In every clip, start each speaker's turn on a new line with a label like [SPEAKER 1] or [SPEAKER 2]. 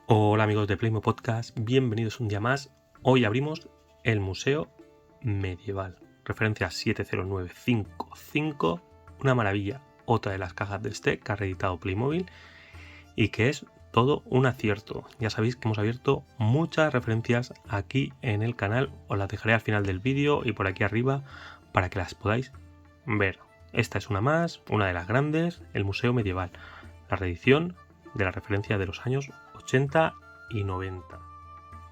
[SPEAKER 1] Hola amigos de Playmo Podcast, bienvenidos un día más. Hoy abrimos el Museo Medieval, referencia 70955, una maravilla, otra de las cajas del STEC que ha reeditado Playmobil y que es todo un acierto. Ya sabéis que hemos abierto muchas referencias aquí en el canal, os las dejaré al final del vídeo y por aquí arriba para que las podáis ver. Esta es una más, una de las grandes, el Museo Medieval, la reedición de la referencia de los años 80 y 90.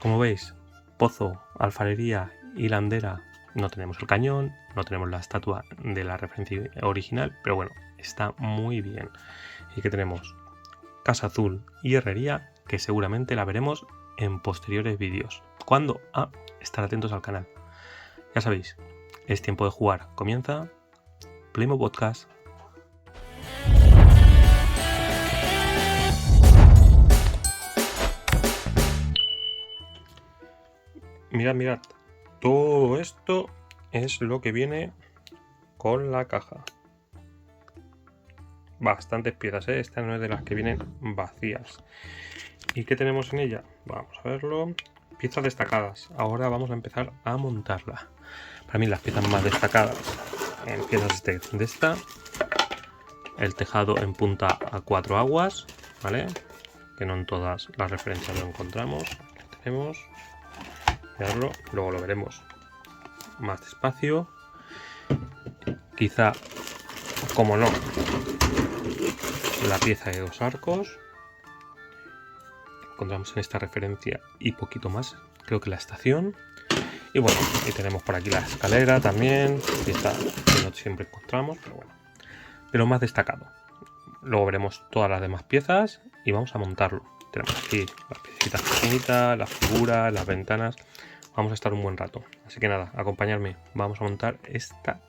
[SPEAKER 1] Como veis, pozo, alfarería y landera, no tenemos el cañón, no tenemos la estatua de la referencia original, pero bueno, está muy bien. Y que tenemos casa azul y herrería, que seguramente la veremos en posteriores vídeos. ¿Cuándo? Estar atentos al canal. Ya sabéis, es tiempo de jugar. Comienza Playmo Podcast. Mirad, todo esto es lo que viene con la caja. Bastantes piezas, ¿eh? Esta no es de las que vienen vacías. ¿Y qué tenemos en ella? Vamos a verlo. Piezas destacadas. Ahora vamos a empezar a montarla. Para mí las piezas más destacadas en piezas de esta. El tejado en punta a 4 aguas, ¿vale? Que no en todas las referencias lo encontramos. Aquí tenemos. Mirarlo, luego lo veremos más despacio. Quizá, como no, la pieza de 2 arcos. Encontramos en esta referencia y poquito más, creo que la estación. Y bueno, y tenemos por aquí la escalera también, pieza que no siempre encontramos, pero bueno, de lo más destacado. Luego veremos todas las demás piezas y vamos a montarlo. Tenemos aquí las piecitas pequeñitas, las figuras, las ventanas. Vamos a estar un buen rato. Así que nada, acompañadme. Vamos a montar esta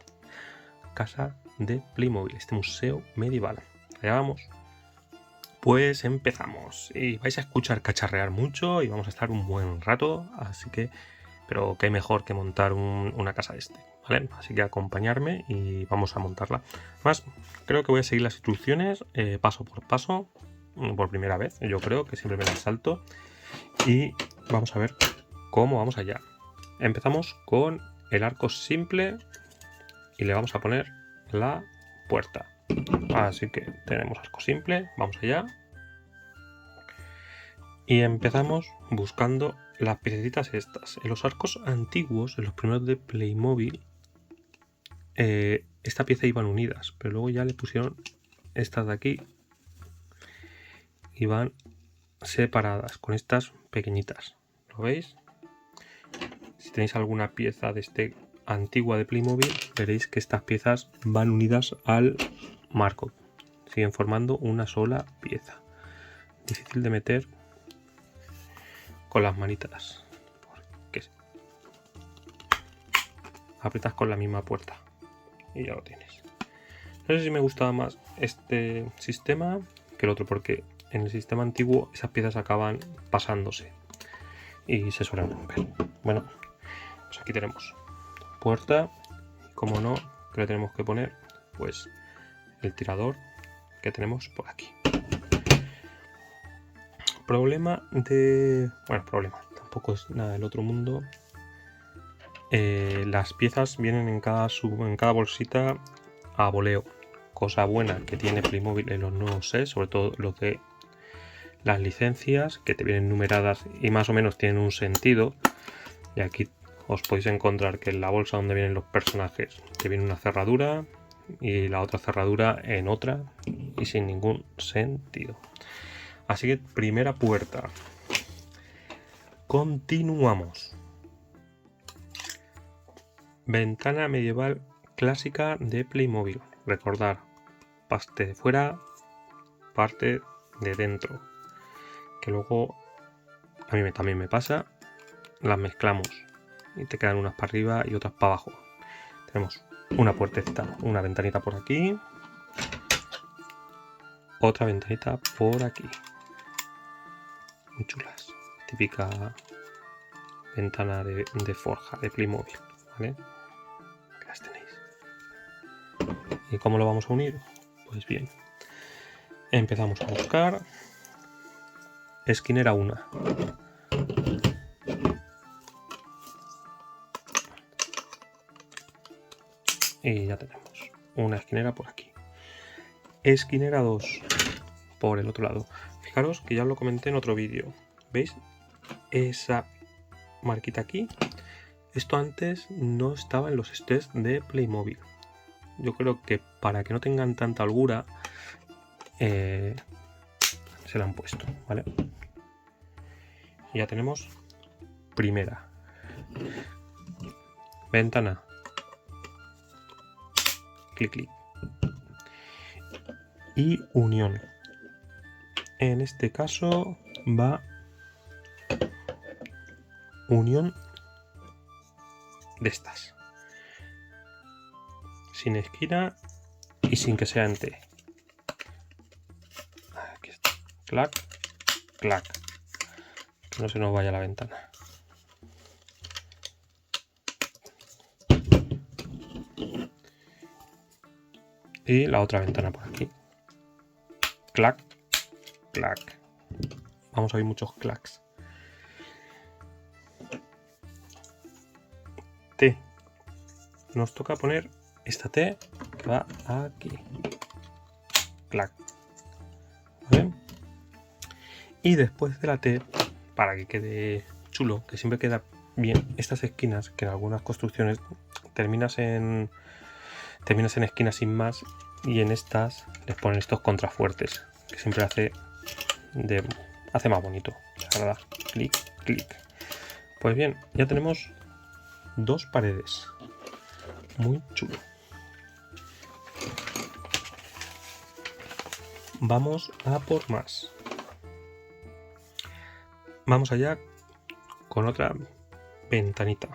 [SPEAKER 1] casa de Playmobil, este museo medieval. Allá vamos. Pues empezamos. Y vais a escuchar cacharrear mucho y vamos a estar un buen rato. Así que, pero qué mejor que montar una casa de este, ¿vale? Así que acompañarme y vamos a montarla. Además, creo que voy a seguir las instrucciones paso por paso. Por primera vez, yo creo que siempre me las salto. Y vamos a ver cómo vamos allá. Empezamos con el arco simple y le vamos a poner la puerta. Así que tenemos arco simple, vamos allá. Y empezamos buscando las piececitas estas. En los arcos antiguos, en los primeros de Playmobil, esta pieza iban unidas, pero luego ya le pusieron estas de aquí y van separadas con estas pequeñitas. ¿Lo veis? Si tenéis alguna pieza de este antigua de Playmobil, veréis que estas piezas van unidas al marco. Siguen formando una sola pieza. Difícil de meter con las manitas, porque aprietas con la misma puerta y ya lo tienes. No sé si me gustaba más este sistema que el otro, porque en el sistema antiguo esas piezas acaban pasándose y se suelen romper. Bueno, pues aquí tenemos puerta y como no, que le tenemos que poner pues el tirador que tenemos por aquí. Problema, tampoco es nada del otro mundo. Las piezas vienen en cada bolsita a voleo. Cosa buena que tiene Playmobil en los nuevos sets, sobre todo los de las licencias, que te vienen numeradas y más o menos tienen un sentido. Y aquí os podéis encontrar que en la bolsa donde vienen los personajes te viene una cerradura y la otra cerradura en otra y sin ningún sentido. Así que primera puerta. Continuamos. Ventana medieval clásica de Playmobil. Recordar, parte de fuera, parte de dentro. Que luego a mí también me pasa. Las mezclamos y te quedan unas para arriba y otras para abajo. Tenemos una puertecita, una ventanita por aquí. Otra ventanita por aquí. Muy chulas. Típica ventana de forja de Playmobil, ¿vale? Aquí las tenéis. ¿Y cómo lo vamos a unir? Pues bien, empezamos a buscar esquinera 1. Y ya tenemos una esquinera por aquí. Esquinera 2 por el otro lado. Fijaros que ya os lo comenté en otro vídeo. ¿Veis? Esa marquita aquí. Esto antes no estaba en los sets de Playmobil. Yo creo que para que no tengan tanta holgura se la han puesto, ¿vale? Y ya tenemos primera. Ventana. Clic, clic. Y unión. En este caso va unión de estas. Sin esquina y sin que sea en T. Aquí está. Clac, clac. Que no se nos vaya la ventana. Y la otra ventana por aquí. Clac, clac. Vamos a oír muchos clacs. T. Nos toca poner esta T que va aquí. Clac. ¿Vale? Y después de la T, para que quede chulo, que siempre queda bien, estas esquinas, que en algunas construcciones terminas en esquinas sin más, y en estas les ponen estos contrafuertes, que siempre hace más bonito, la verdad. Clic, clic. Pues bien, ya tenemos dos paredes. Muy chulo. Vamos a por más. Vamos allá con otra ventanita.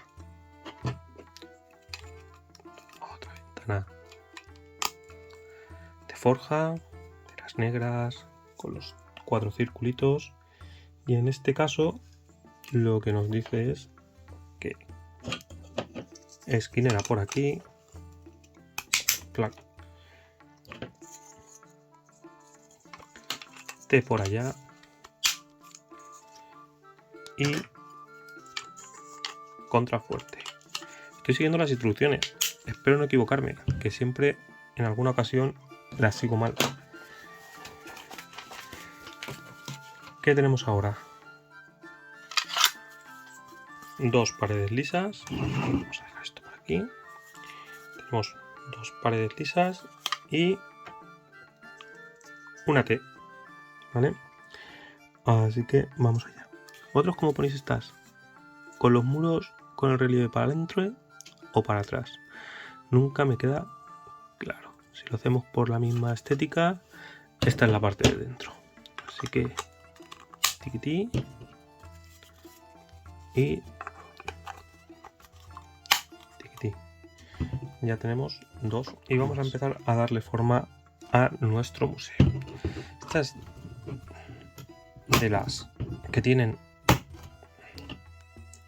[SPEAKER 1] Otra ventana de forja, de las negras, con los 4 circulitos. Y en este caso lo que nos dice es que esquinera por aquí, clac, T por allá y contrafuerte. Estoy siguiendo las instrucciones, espero no equivocarme, que siempre en alguna ocasión las sigo mal. ¿Qué tenemos ahora? Dos paredes lisas. Vamos a dejar esto por aquí. Tenemos dos paredes lisas y una T, ¿vale? Así que vamos allá. ¿Vosotros cómo ponéis estas? ¿Con los muros con el relieve para adentro o para atrás? Nunca me queda claro. Si lo hacemos por la misma estética, esta es la parte de dentro. Así que tiquití y tiquití. Ya tenemos dos y vamos a empezar a darle forma a nuestro museo. Estas de las que tienen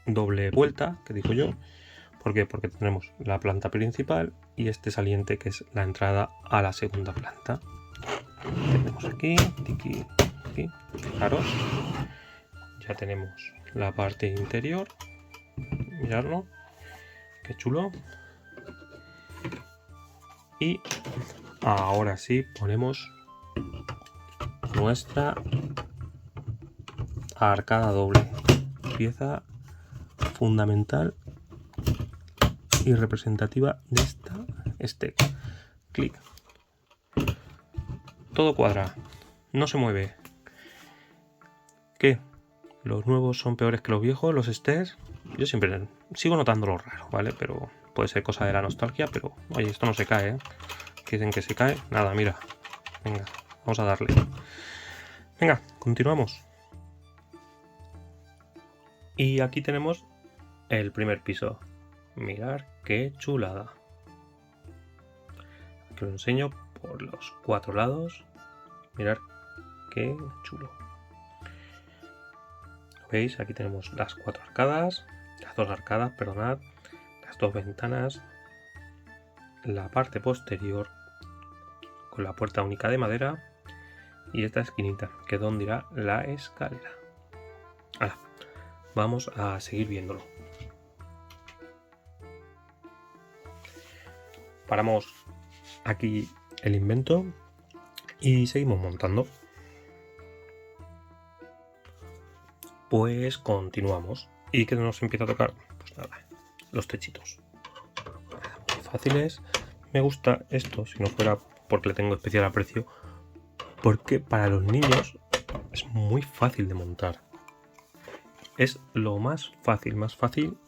[SPEAKER 1] doble vuelta, que digo yo. ¿Por qué? Porque tenemos la planta principal y este saliente que es la entrada a la segunda planta. Tenemos aquí, aquí, aquí. Fijaros, ya tenemos la parte interior. Miradlo, qué chulo. Y ahora sí ponemos nuestra arcada doble, pieza fundamental y representativa de esta esteca. Clic. Todo cuadra, no se mueve. ¿Qué? ¿Los nuevos son peores que los viejos, los stairs? Yo siempre sigo notándolo raro, ¿vale? Pero puede ser cosa de la nostalgia, pero oye, esto no se cae, ¿eh? Dicen que se cae. Nada, mira. Venga, vamos a darle. Venga, continuamos. Y aquí tenemos el primer piso. Mirad qué chulada. Aquí lo enseño por los 4 lados. Mirad qué chulo. ¿Veis? Aquí tenemos las 4 arcadas. Las 2 arcadas, perdonad. Las 2 ventanas. La parte posterior con la puerta única de madera. y esta esquinita, que es donde irá la escalera. Ahora, vamos a seguir viéndolo. Paramos aquí el invento y seguimos montando. Pues continuamos. ¿Y qué nos empieza a tocar? Pues nada, los techitos. Muy fáciles. Me gusta esto, si no fuera porque le tengo especial aprecio, porque para los niños es muy fácil de montar. Es lo más fácil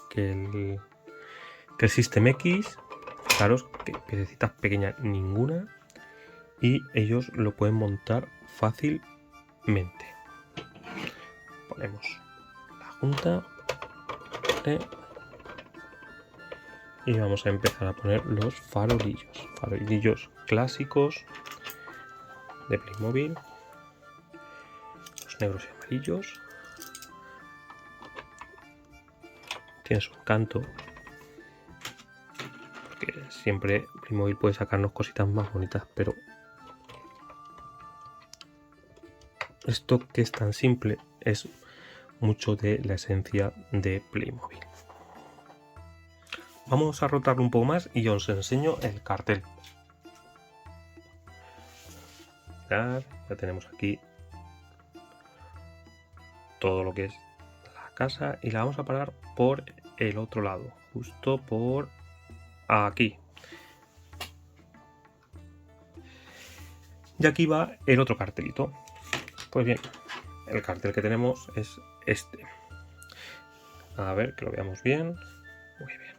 [SPEAKER 1] que el System X. Fijaros que piececitas pequeñas ninguna, y ellos lo pueden montar fácilmente. Ponemos la junta y vamos a empezar a poner los farolillos clásicos de Playmobil, los negros y amarillos. Tiene su encanto, porque siempre Playmobil puede sacarnos cositas más bonitas, pero esto, que es tan simple, es mucho de la esencia de Playmobil. Vamos a rotarlo un poco más y yo os enseño el cartel. Mirad, ya tenemos aquí todo lo que es la casa y la vamos a parar por el otro lado, justo por aquí. Y aquí va el otro cartelito. Pues bien, el cartel que tenemos es este. A ver, que lo veamos bien. Muy bien.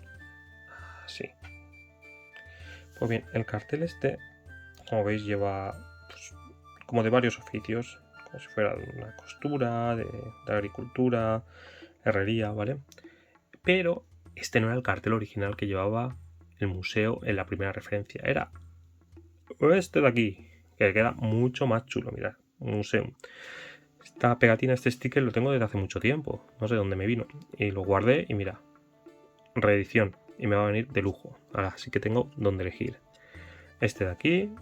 [SPEAKER 1] Así. Pues bien, el cartel este, como veis, lleva pues, como de varios oficios, como si fuera de una costura, de agricultura, herrería, ¿vale? Pero este no era el cartel original que llevaba el museo en la primera referencia. Era este de aquí, que queda mucho más chulo, mirad, museo. Esta pegatina, este sticker lo tengo desde hace mucho tiempo, no sé dónde me vino, y lo guardé y mira, reedición, y me va a venir de lujo. Ahora sí que tengo donde elegir, este de aquí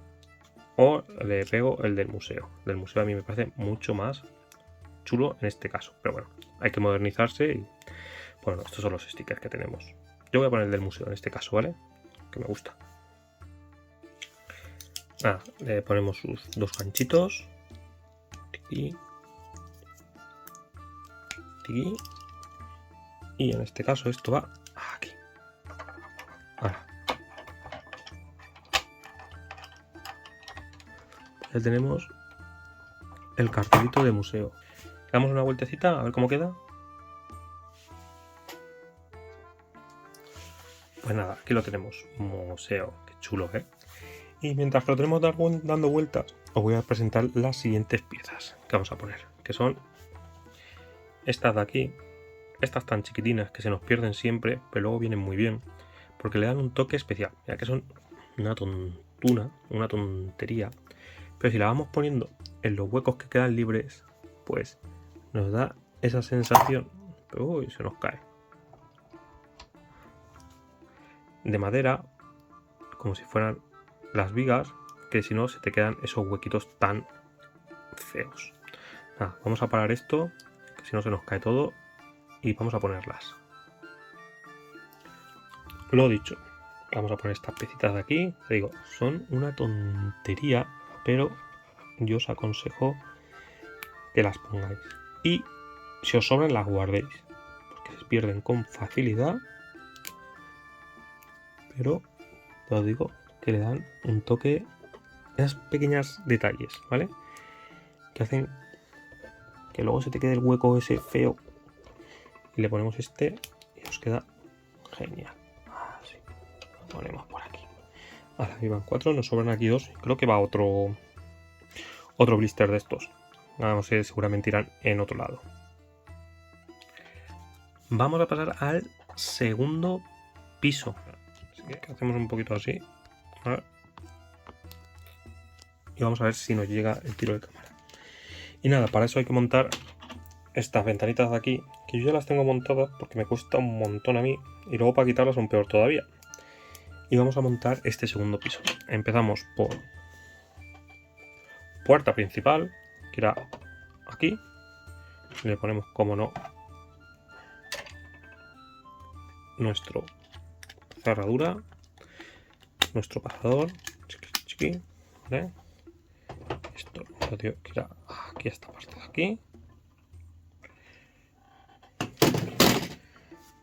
[SPEAKER 1] o le pego el del museo. Del museo a mí me parece mucho más chulo en este caso, pero bueno, hay que modernizarse y bueno, estos son los stickers que tenemos. Yo voy a poner el del museo en este caso, ¿vale? Que me gusta. Le ponemos sus dos ganchitos. Tiqui. Tiqui. Y en este caso esto va aquí. Ahora. Ya tenemos el cartelito de museo. Le damos una vueltecita a ver cómo queda. Pues nada, aquí lo tenemos. Museo. Qué chulo, ¿eh? Y mientras que lo tenemos dando vueltas, os voy a presentar las siguientes piezas que vamos a poner, que son estas de aquí, estas tan chiquitinas que se nos pierden siempre, pero luego vienen muy bien, porque le dan un toque especial. Mira que son una tontuna, una tontería, pero si la vamos poniendo en los huecos que quedan libres, pues nos da esa sensación. Uy, se nos cae. De madera, como si fueran las vigas, que si no se te quedan esos huequitos tan feos. Vamos a parar esto, que si no se nos cae todo, y vamos a ponerlas. Lo dicho, vamos a poner estas piecitas de aquí. Te digo, son una tontería, pero yo os aconsejo que las pongáis. Y si os sobran, las guardéis, porque se pierden con facilidad. Pero ya os digo que le dan un toque, esas pequeñas detalles, ¿vale? Que hacen que luego se te quede el hueco ese feo. Y le ponemos este y nos queda genial. Así. Lo ponemos por aquí. Ahora, ahí van 4, nos sobran aquí 2. Creo que va otro blister de estos. Vamos a ver, seguramente irán en otro lado. Vamos a pasar al segundo piso. Así que hacemos un poquito así. A ver. Y vamos a ver si nos llega el tiro de cámara. Y nada, para eso hay que montar estas ventanitas de aquí, que yo ya las tengo montadas porque me cuesta un montón a mí, y luego para quitarlas son peor todavía. Y vamos a montar este segundo piso. Empezamos puerta principal, que irá aquí. Le ponemos, como no, nuestro cerradura, nuestro pasador, chiqui, ¿vale? Esto lo tengo que ir aquí a esta parte de aquí.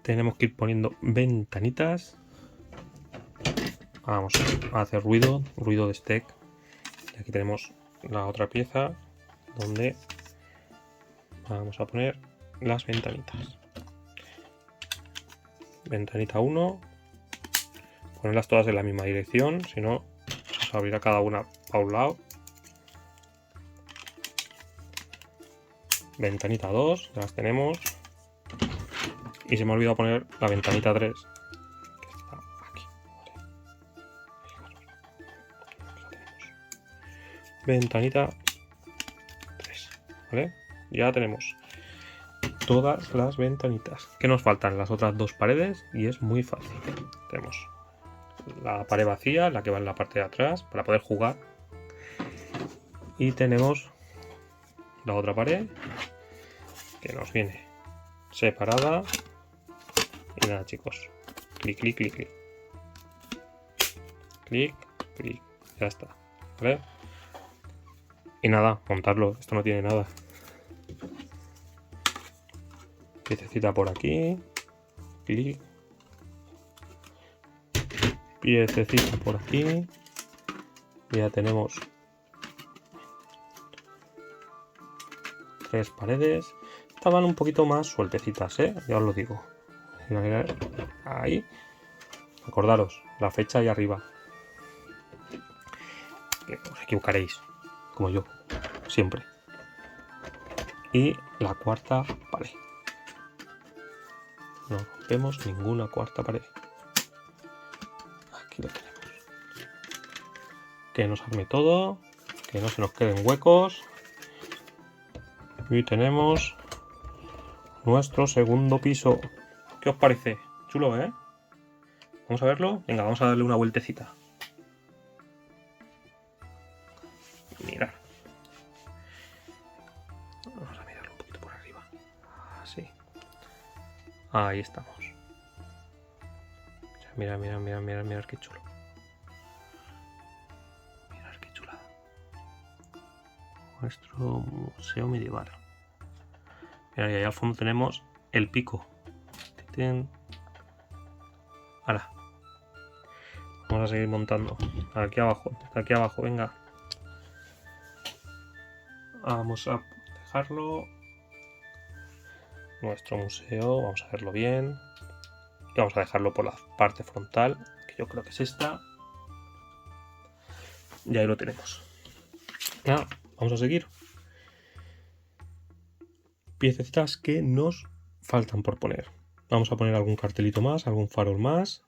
[SPEAKER 1] Tenemos que ir poniendo ventanitas. Vamos a hacer ruido de stack. Y aquí tenemos la otra pieza donde vamos a poner las ventanitas. Ventanita 1. Ponerlas todas en la misma dirección, si no, se abrirá cada una a un lado. Ventanita 2, ya las tenemos. Y se me ha olvidado poner la ventanita 3, que está aquí. Ventanita 3, ¿vale? Ya tenemos todas las ventanitas. ¿Qué nos faltan? Las otras dos paredes y es muy fácil. Tenemos la pared vacía, la que va en la parte de atrás, para poder jugar. Y tenemos la otra pared, que nos viene separada. Y nada, chicos. Clic, clic, clic, clic. Clic, clic. Ya está. ¿Vale? Y nada, montarlo. Esto no tiene nada. Piececita por aquí. Clic. Piececita por aquí. Ya tenemos 3 paredes. Estaban un poquito más sueltecitas, ya os lo digo. Ahí. Acordaros, la fecha ahí arriba. Que os equivocaréis, como yo, siempre. Y la cuarta pared. No rompemos ninguna cuarta pared. Aquí lo tenemos. Que nos arme todo. Que no se nos queden huecos. Y tenemos nuestro segundo piso. ¿Qué os parece? Chulo, ¿eh? Vamos a verlo. Venga, vamos a darle una vueltecita. Mirad. Vamos a mirarlo un poquito por arriba. Así. Ahí estamos. Mira, mira, mira, mira, mira qué chulo. Mirad qué chulada. Nuestro museo medieval. Mira, y ahí al fondo tenemos el pico. Ahora. Vamos a seguir montando. Aquí abajo, venga. Vamos a dejarlo. Nuestro museo, vamos a verlo bien. Y vamos a dejarlo por la parte frontal, que yo creo que es esta. Y ahí lo tenemos. Ya, vamos a seguir. Piececitas que nos faltan por poner. Vamos a poner algún cartelito más, algún farol más.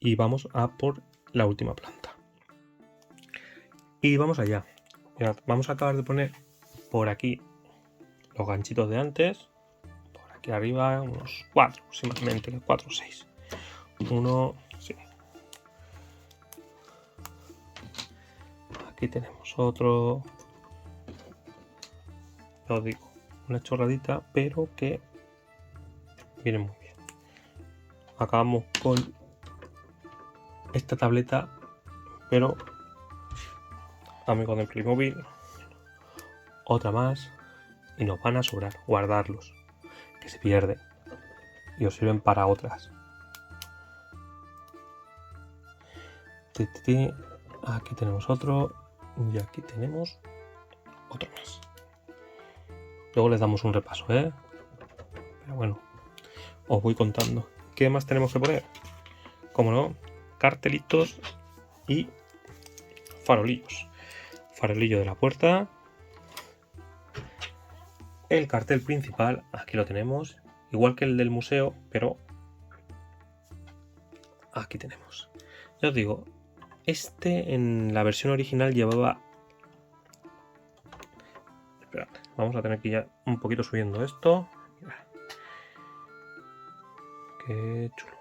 [SPEAKER 1] Y vamos a por la última planta. Y vamos allá. Mirad, vamos a acabar de poner por aquí los ganchitos de antes. Por aquí arriba unos 4 aproximadamente, 4 o 6. Uno, sí. Aquí tenemos otro. Ya os digo, una chorradita, pero que viene muy bien. Acabamos con esta tableta, pero amigos del Playmobil, otra más y nos van a sobrar. Guardarlos, que se pierden y os sirven para otras. Aquí tenemos otro y aquí tenemos otro más. Luego les damos un repaso, pero bueno, os voy contando. ¿Qué más tenemos que poner? Como no, cartelitos y farolillos. Farolillo de la puerta. El cartel principal, aquí lo tenemos. Igual que el del museo, pero aquí tenemos. Ya os digo, este en la versión original llevaba... Esperad, vamos a tener que ir un poquito subiendo esto. Mirad. Qué chulo.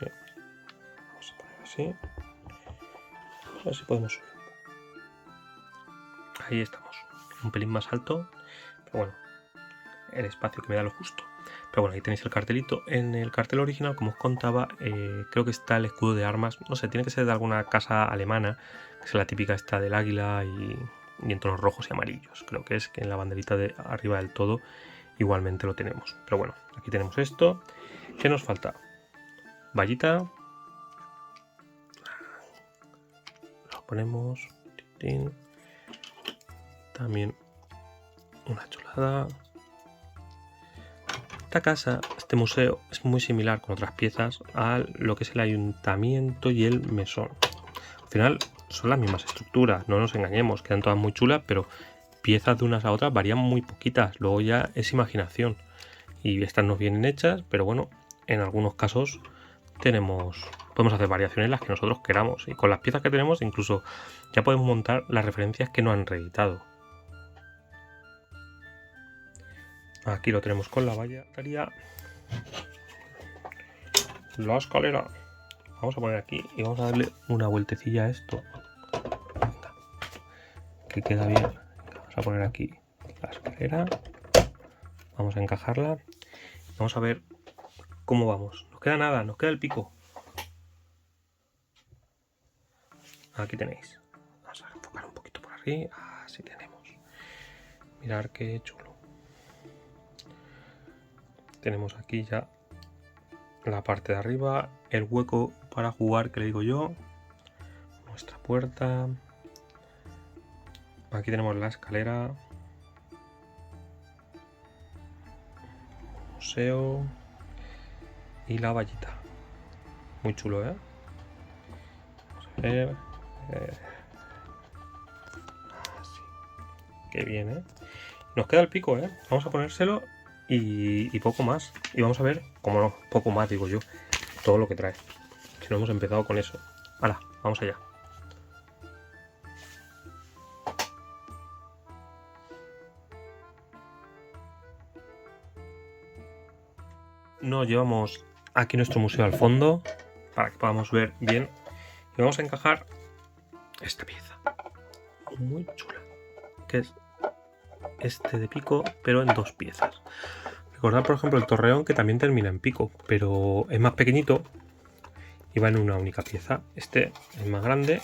[SPEAKER 1] Bien. Vamos a poner así. A ver si podemos subir un Ahí estamos. Un pelín más alto. Pero bueno, el espacio que me da lo justo. Pero bueno, ahí tenéis el cartelito. En el cartel original, como os contaba, creo que está el escudo de armas. No sé, tiene que ser de alguna casa alemana, que es la típica esta del águila y en tonos rojos y amarillos. Creo que es que en la banderita de arriba del todo igualmente lo tenemos. Pero bueno, aquí tenemos esto. ¿Qué nos falta? Vallita. Lo ponemos. También una chulada. Esta casa, este museo, es muy similar con otras piezas a lo que es el ayuntamiento y el mesón. Al final son las mismas estructuras, no nos engañemos, quedan todas muy chulas, pero piezas de unas a otras varían muy poquitas. Luego ya es imaginación. Y estas nos vienen hechas, pero bueno, en algunos casos podemos hacer variaciones las que nosotros queramos. Y con las piezas que tenemos incluso ya podemos montar las referencias que no han reeditado. Aquí lo tenemos con la valla. La escalera. Vamos a poner aquí y vamos a darle una vueltecilla a esto. Venga, que queda bien. Vamos a poner aquí la escalera. Vamos a encajarla. Vamos a ver cómo vamos. Nos queda nada, nos queda el pico. Aquí tenéis. Vamos a enfocar un poquito por aquí. Así tenemos. Mirad qué chulo. Tenemos aquí ya la parte de arriba, el hueco para jugar que le digo yo, nuestra puerta, aquí tenemos la escalera, museo y la vallita. Muy chulo, ¿eh? Vamos a ver. Así. Qué bien, ¿eh? Nos queda el pico, ¿eh? Vamos a ponérselo y poco más. Y vamos a ver, como no, poco más digo yo, todo lo que trae. Que no hemos empezado con eso. ¡Hala! Vamos allá. Nos llevamos aquí nuestro museo al fondo para que podamos ver bien. Y vamos a encajar esta pieza. Muy chula. Que es este de pico, pero en dos piezas. Recordad, por ejemplo, el torreón que también termina en pico, pero es más pequeñito y va en una única pieza. Este es más grande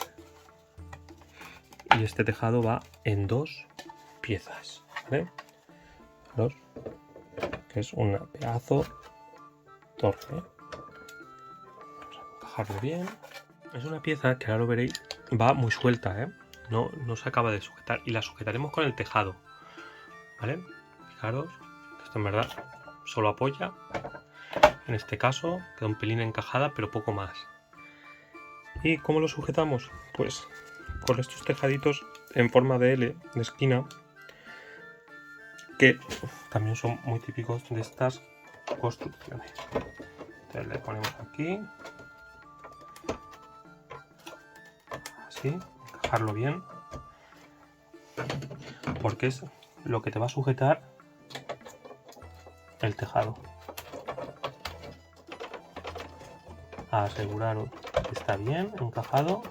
[SPEAKER 1] y este tejado va en dos piezas, ¿vale? Dos, que es un pedazo torre. Vamos a encajarlo bien. Es una pieza que ahora lo veréis, va muy suelta, ¿eh? No se acaba de sujetar y la sujetaremos con el tejado, ¿vale? Fijaros, esto en verdad solo apoya. En este caso queda un pelín encajada, pero poco más. ¿Y cómo lo sujetamos? Pues con estos tejaditos en forma de L, de esquina, que también son muy típicos de estas construcciones. Entonces le ponemos aquí, así, encajarlo bien, porque es lo que te va a sujetar el tejado. Aseguraros que está bien encajado.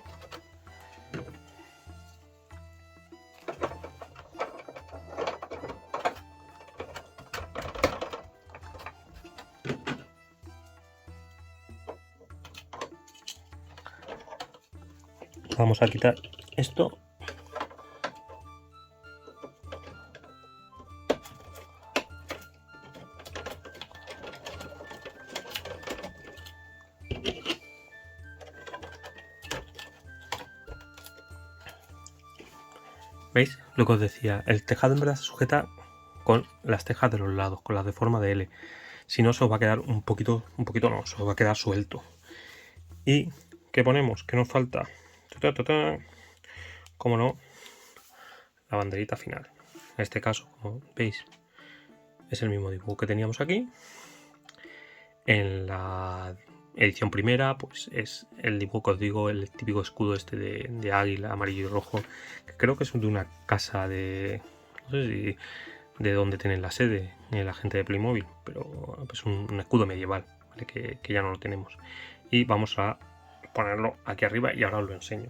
[SPEAKER 1] Vamos a quitar esto. ¿Veis? Lo que os decía, el tejado en verdad se sujeta con las tejas de los lados, con las de forma de L. Si no, se os va a quedar un poquito no, se os va a quedar suelto. ¿Y qué ponemos? ¿Qué nos falta? Como no, la banderita final. En este caso, como veis, es el mismo dibujo que teníamos aquí. En la edición primera, pues es el dibujo que os digo, el típico escudo este de águila, amarillo y rojo, que creo que es de una casa de... no sé si de donde tienen la sede la gente de Playmobil, pero es un escudo medieval, ¿vale? que ya no lo tenemos. Y vamos a ponerlo aquí arriba y ahora os lo enseño.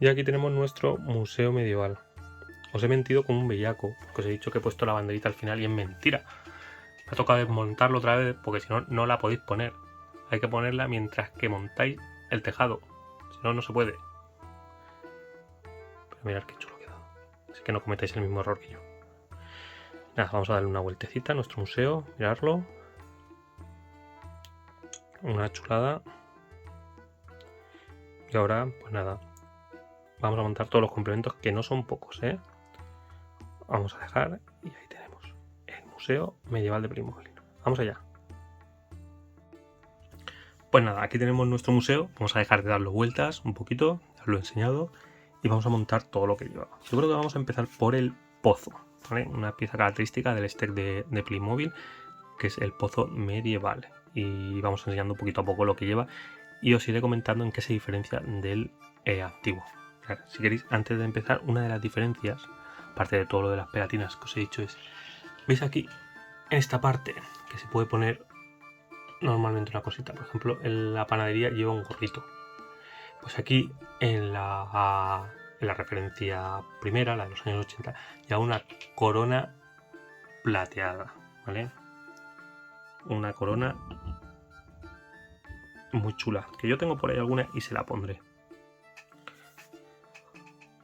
[SPEAKER 1] Y aquí tenemos nuestro museo medieval. Os he mentido como un bellaco, porque os he dicho que he puesto la banderita al final y es mentira. Me ha tocado desmontarlo otra vez porque si no, no la podéis poner. Hay que ponerla mientras que montáis el tejado. Si no, no se puede. Pero mirad qué chulo ha quedado. Así que no cometáis el mismo error que yo. Nada, vamos a darle una vueltecita a nuestro museo. Mirarlo. Una chulada. Y ahora, pues nada. Vamos a montar todos los complementos, que no son pocos, ¿eh? Vamos a dejar. Y ahí tenemos el Museo Medieval de Playmobil. Vamos allá. Pues nada, aquí tenemos nuestro museo. Vamos a dejar de darlo vueltas un poquito. Ya os lo he enseñado. Y vamos a montar todo lo que lleva. Yo creo que vamos a empezar por el pozo, ¿vale? Una pieza característica del stack de Playmobil, que es el pozo medieval. Y vamos enseñando poquito a poco lo que lleva. Y os iré comentando en qué se diferencia del antiguo. Claro, si queréis, antes de empezar, una de las diferencias, aparte de todo lo de las pegatinas que os he dicho, es, ¿veis aquí, en esta parte, que se puede poner normalmente una cosita? Por ejemplo, en la panadería lleva un gorrito. Pues aquí, en la referencia primera, la de los años 80, lleva una corona plateada, ¿vale? Una corona muy chula, que yo tengo por ahí alguna y se la pondré.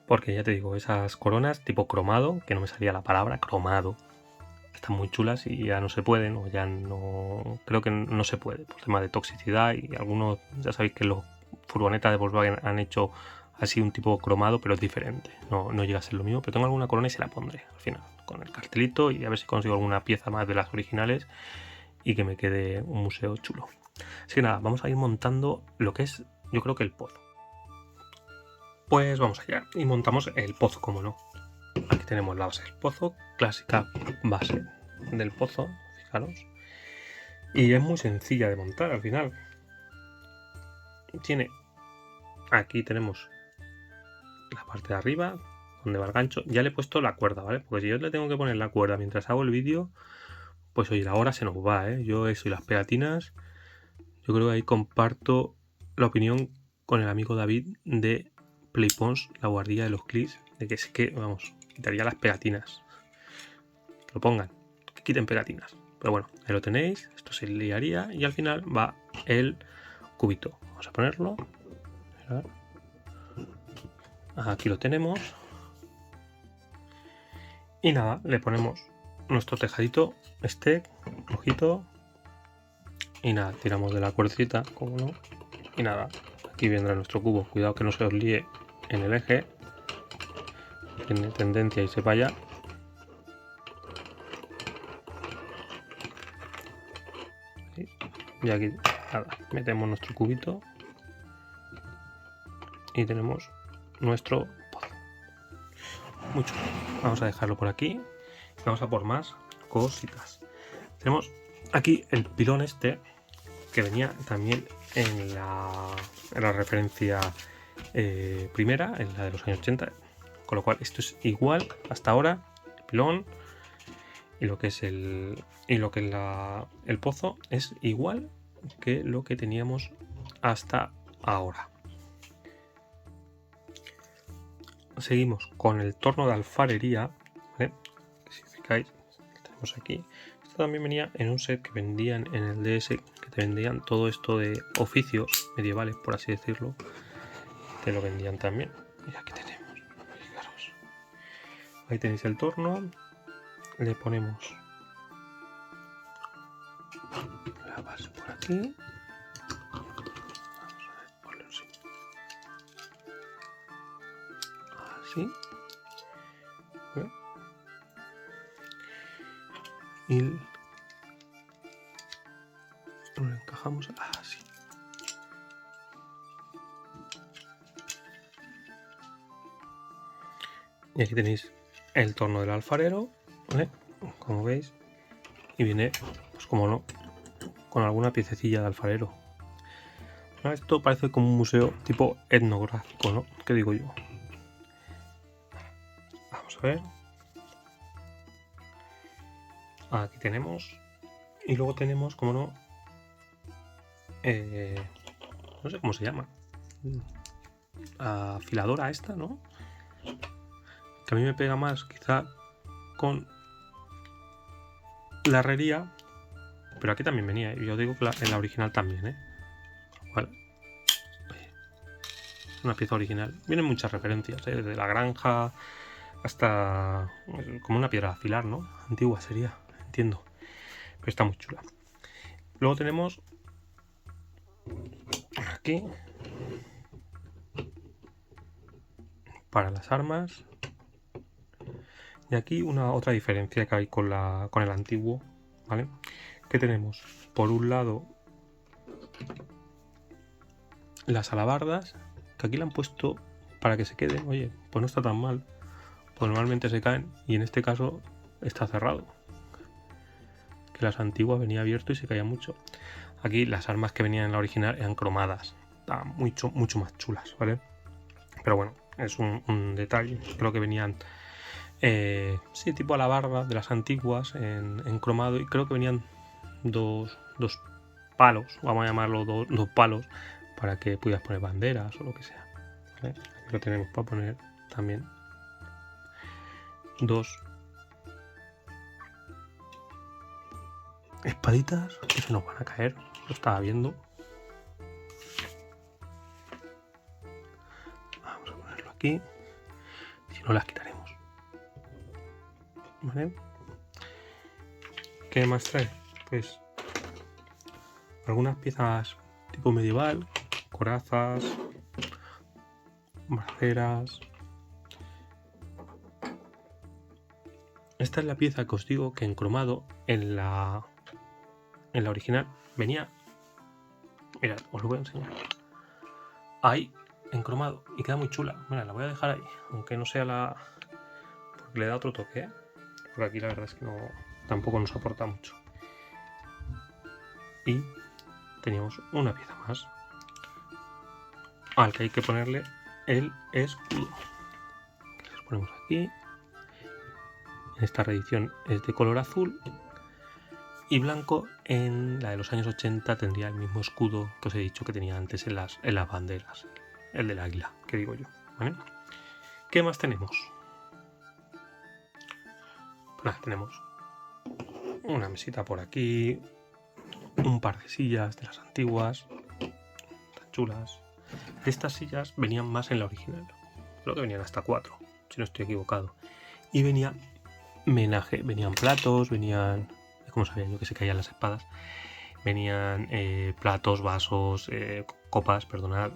[SPEAKER 1] Porque ya te digo, esas coronas tipo cromado, que no me salía la palabra, cromado, están muy chulas y ya no se pueden, o ya no, creo que no se puede, por tema de toxicidad, y algunos, ya sabéis que los furgonetas de Volkswagen han hecho así un tipo cromado, pero es diferente, no llega a ser lo mismo, pero tengo alguna corona y se la pondré al final, con el cartelito, y a ver si consigo alguna pieza más de las originales y que me quede un museo chulo. Así que nada, vamos a ir montando lo que es, yo creo que el pozo. Pues vamos allá y montamos el pozo, como no. Aquí tenemos la base del pozo, clásica base del pozo, fijaros. Y es muy sencilla de montar al final. Aquí tenemos la parte de arriba, donde va el gancho. Ya le he puesto la cuerda, ¿vale? Porque si yo le tengo que poner la cuerda mientras hago el vídeo, pues oye, la hora se nos va, ¿eh? Yo eso y las pegatinas, yo creo que ahí comparto la opinión con el amigo David de Playpons, la guardilla de los clics, de que es que, vamos, quitaría las pegatinas. Que lo pongan, que quiten pegatinas. Pero bueno, ahí lo tenéis, esto se liaría y al final va el cubito. Vamos a ponerlo. Aquí lo tenemos. Y nada, le ponemos nuestro tejadito, este, ojito. Y nada, tiramos de la cuercita, como no. Y nada, aquí vendrá nuestro cubo. Cuidado que no se os líe en el eje. Tiene tendencia y se vaya. Y aquí, nada, metemos nuestro cubito. Y tenemos nuestro pozo. Muy chulo. Vamos a dejarlo por aquí. Vamos a por más cositas. Tenemos aquí el pilón este, que venía también en la referencia primera, en la de los años 80. Con lo cual esto es igual hasta ahora. El pilón y lo que es el pozo es igual que lo que teníamos hasta ahora. Seguimos con el torno de alfarería, ¿vale? Si os fijáis, lo tenemos aquí. Esto también venía en un set que vendían en el DS, que te vendían todo esto de oficios medievales, por así decirlo. Te lo vendían también. Y aquí tenemos, fijaros. Ahí tenéis el torno. Le ponemos la base por aquí. Vamos a ver, ponlo así. Así. ¿Ve? Y lo encajamos así. Y aquí tenéis el torno del alfarero, ¿vale? Como veis. Y viene, pues como no, con alguna piececilla de alfarero. Esto parece como un museo tipo etnográfico, ¿no? ¿Qué digo yo? Vamos a ver. Aquí tenemos. Y luego tenemos, como no, no sé cómo se llama. afiladora esta, ¿no? Que a mí me pega más quizá con la herrería, pero aquí también venía. Y yo digo que en la original también, ¿eh? Vale. Una pieza original. Vienen muchas referencias, ¿eh? Desde la granja hasta como una piedra de afilar, ¿no? Antigua sería, entiendo. Pero está muy chula. Luego tenemos aquí para las armas. Y aquí una otra diferencia que hay con el antiguo, ¿vale? Que tenemos por un lado las alabardas, que aquí le han puesto para que se queden. Oye, pues no está tan mal. Pues normalmente se caen y en este caso está cerrado. Que las antiguas venía abierto y se caía mucho. Aquí las armas que venían en la original eran cromadas. Estaban mucho más chulas, ¿vale? Pero bueno, es un detalle. Creo que venían, sí, tipo alabarda de las antiguas en cromado. Y creo que venían dos palos, vamos a llamarlo dos palos, para que pudieras poner banderas o lo que sea, ¿vale? Aquí lo tenemos para poner también dos espaditas que se nos van a caer. Lo estaba viendo. Vamos a ponerlo aquí. Si no, las quitaremos. ¿Vale? ¿Qué más trae? Pues algunas piezas tipo medieval, corazas, braceras. Esta es la pieza que os digo que en cromado en la original venía. Mirad, os lo voy a enseñar. Ahí, en cromado, y queda muy chula. Mira, la voy a dejar ahí, aunque no sea la... porque le da otro toque, ¿eh? Porque aquí la verdad es que no, tampoco nos aporta mucho. Y teníamos una pieza más al que hay que ponerle el escudo. Lo ponemos aquí. Esta reedición es de color azul y blanco. En la de los años 80 tendría el mismo escudo que os he dicho que tenía antes en las banderas, el del águila, que digo yo, ¿vale? ¿Qué más tenemos? Pues nada, tenemos una mesita por aquí, un par de sillas de las antiguas, tan chulas. Estas sillas venían más en la original, creo que venían hasta 4, si no estoy equivocado, y venía menaje, venían platos, venían, como sabía yo que se caían las espadas, venían platos, vasos, copas, perdonad,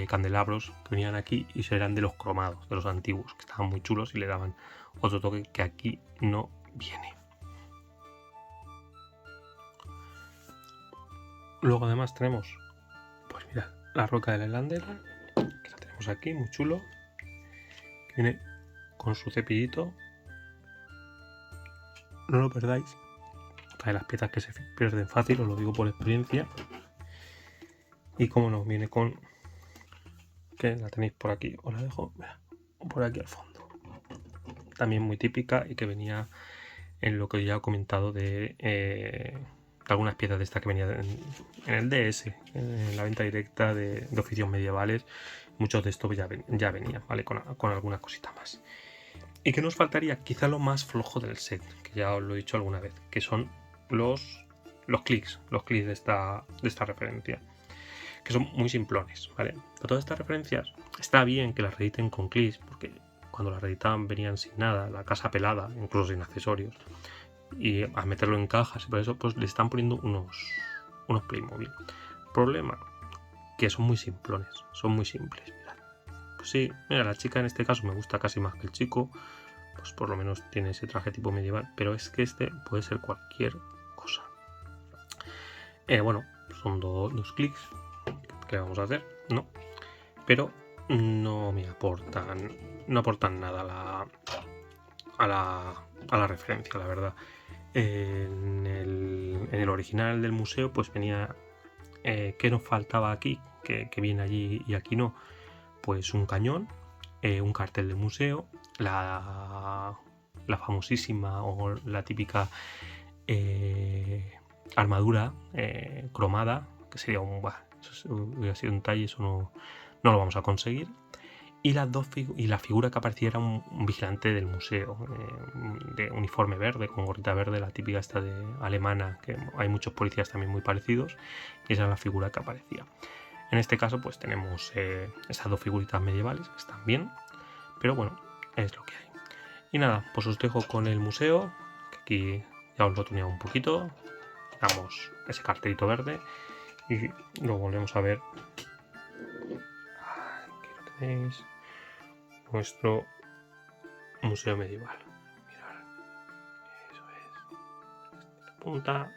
[SPEAKER 1] candelabros que venían aquí y eran de los cromados, de los antiguos, que estaban muy chulos y le daban otro toque que aquí no viene. Luego además tenemos, pues mirad, la roca de la hilandera, que la tenemos aquí, muy chulo, que viene con su cepillito. No lo perdáis. Otra de las piezas que se pierden fácil, os lo digo por experiencia. Y como no, viene con... que la tenéis por aquí, os la dejo por aquí al fondo. También muy típica y que venía en lo que ya he comentado de algunas piezas de esta que venía en el DS, en la venta directa de oficios medievales. Muchos de estos ya venían, ¿vale? Con alguna cosita más. ¿Y qué nos faltaría? Quizá lo más flojo del set, que ya os lo he dicho alguna vez, que son los clics de esta referencia, que son muy simplones, ¿vale? Pero todas estas referencias está bien que las reediten con clics, porque cuando las reeditaban venían sin nada, la casa pelada, incluso sin accesorios, y a meterlo en cajas y por eso pues le están poniendo unos Playmobil. Problema, que son muy simplones, son muy simples, mirad. Pues sí, mira, la chica en este caso me gusta casi más que el chico, pues por lo menos tiene ese traje tipo medieval, pero es que este puede ser cualquier cosa. Bueno, son dos clics. ¿Qué vamos a hacer? No. Pero no me aportan. No aportan nada a la referencia, la verdad. En el original del museo, pues venía. ¿Qué nos faltaba aquí? Que viene allí y aquí no. Pues un cañón, un cartel del museo, la famosísima o la típica armadura cromada, que sería hubiera sido un talle, eso no lo vamos a conseguir. Y la figura que aparecía era un vigilante del museo, de uniforme verde, con gorrita verde, la típica esta de alemana, que hay muchos policías también muy parecidos, y esa es la figura que aparecía. En este caso pues tenemos esas dos figuritas medievales, que están bien, pero bueno, es lo que hay. Y nada, pues os dejo con el museo, que aquí ya os lo he tuneado un poquito, damos ese cartelito verde, y lo volvemos a ver. Aquí lo tenéis. Nuestro museo medieval. Mirad, eso es. La punta.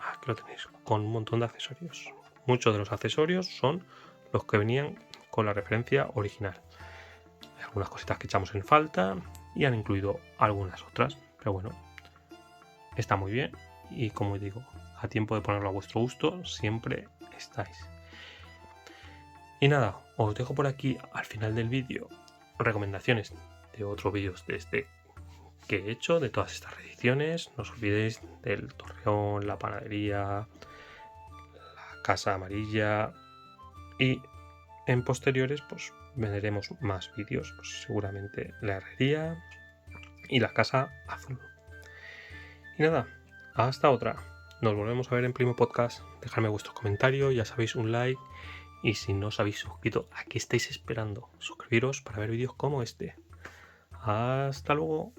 [SPEAKER 1] Aquí lo tenéis, con un montón de accesorios. Muchos de los accesorios son los que venían con la referencia original. Hay algunas cositas que echamos en falta y han incluido algunas otras, pero bueno, está muy bien y como digo, a tiempo de ponerlo a vuestro gusto, siempre estáis. Y nada, os dejo por aquí al final del vídeo recomendaciones de otros vídeos de este que he hecho, de todas estas reediciones. No os olvidéis del Torreón, la panadería, la casa amarilla, y en posteriores pues vendremos más vídeos, pues seguramente la herrería y la casa azul. Y nada, hasta otra. Nos volvemos a ver en Primo Podcast. Dejadme vuestro comentario, ya sabéis, un like. Y si no os habéis suscrito, ¿a qué estáis esperando? Suscribiros para ver vídeos como este. Hasta luego.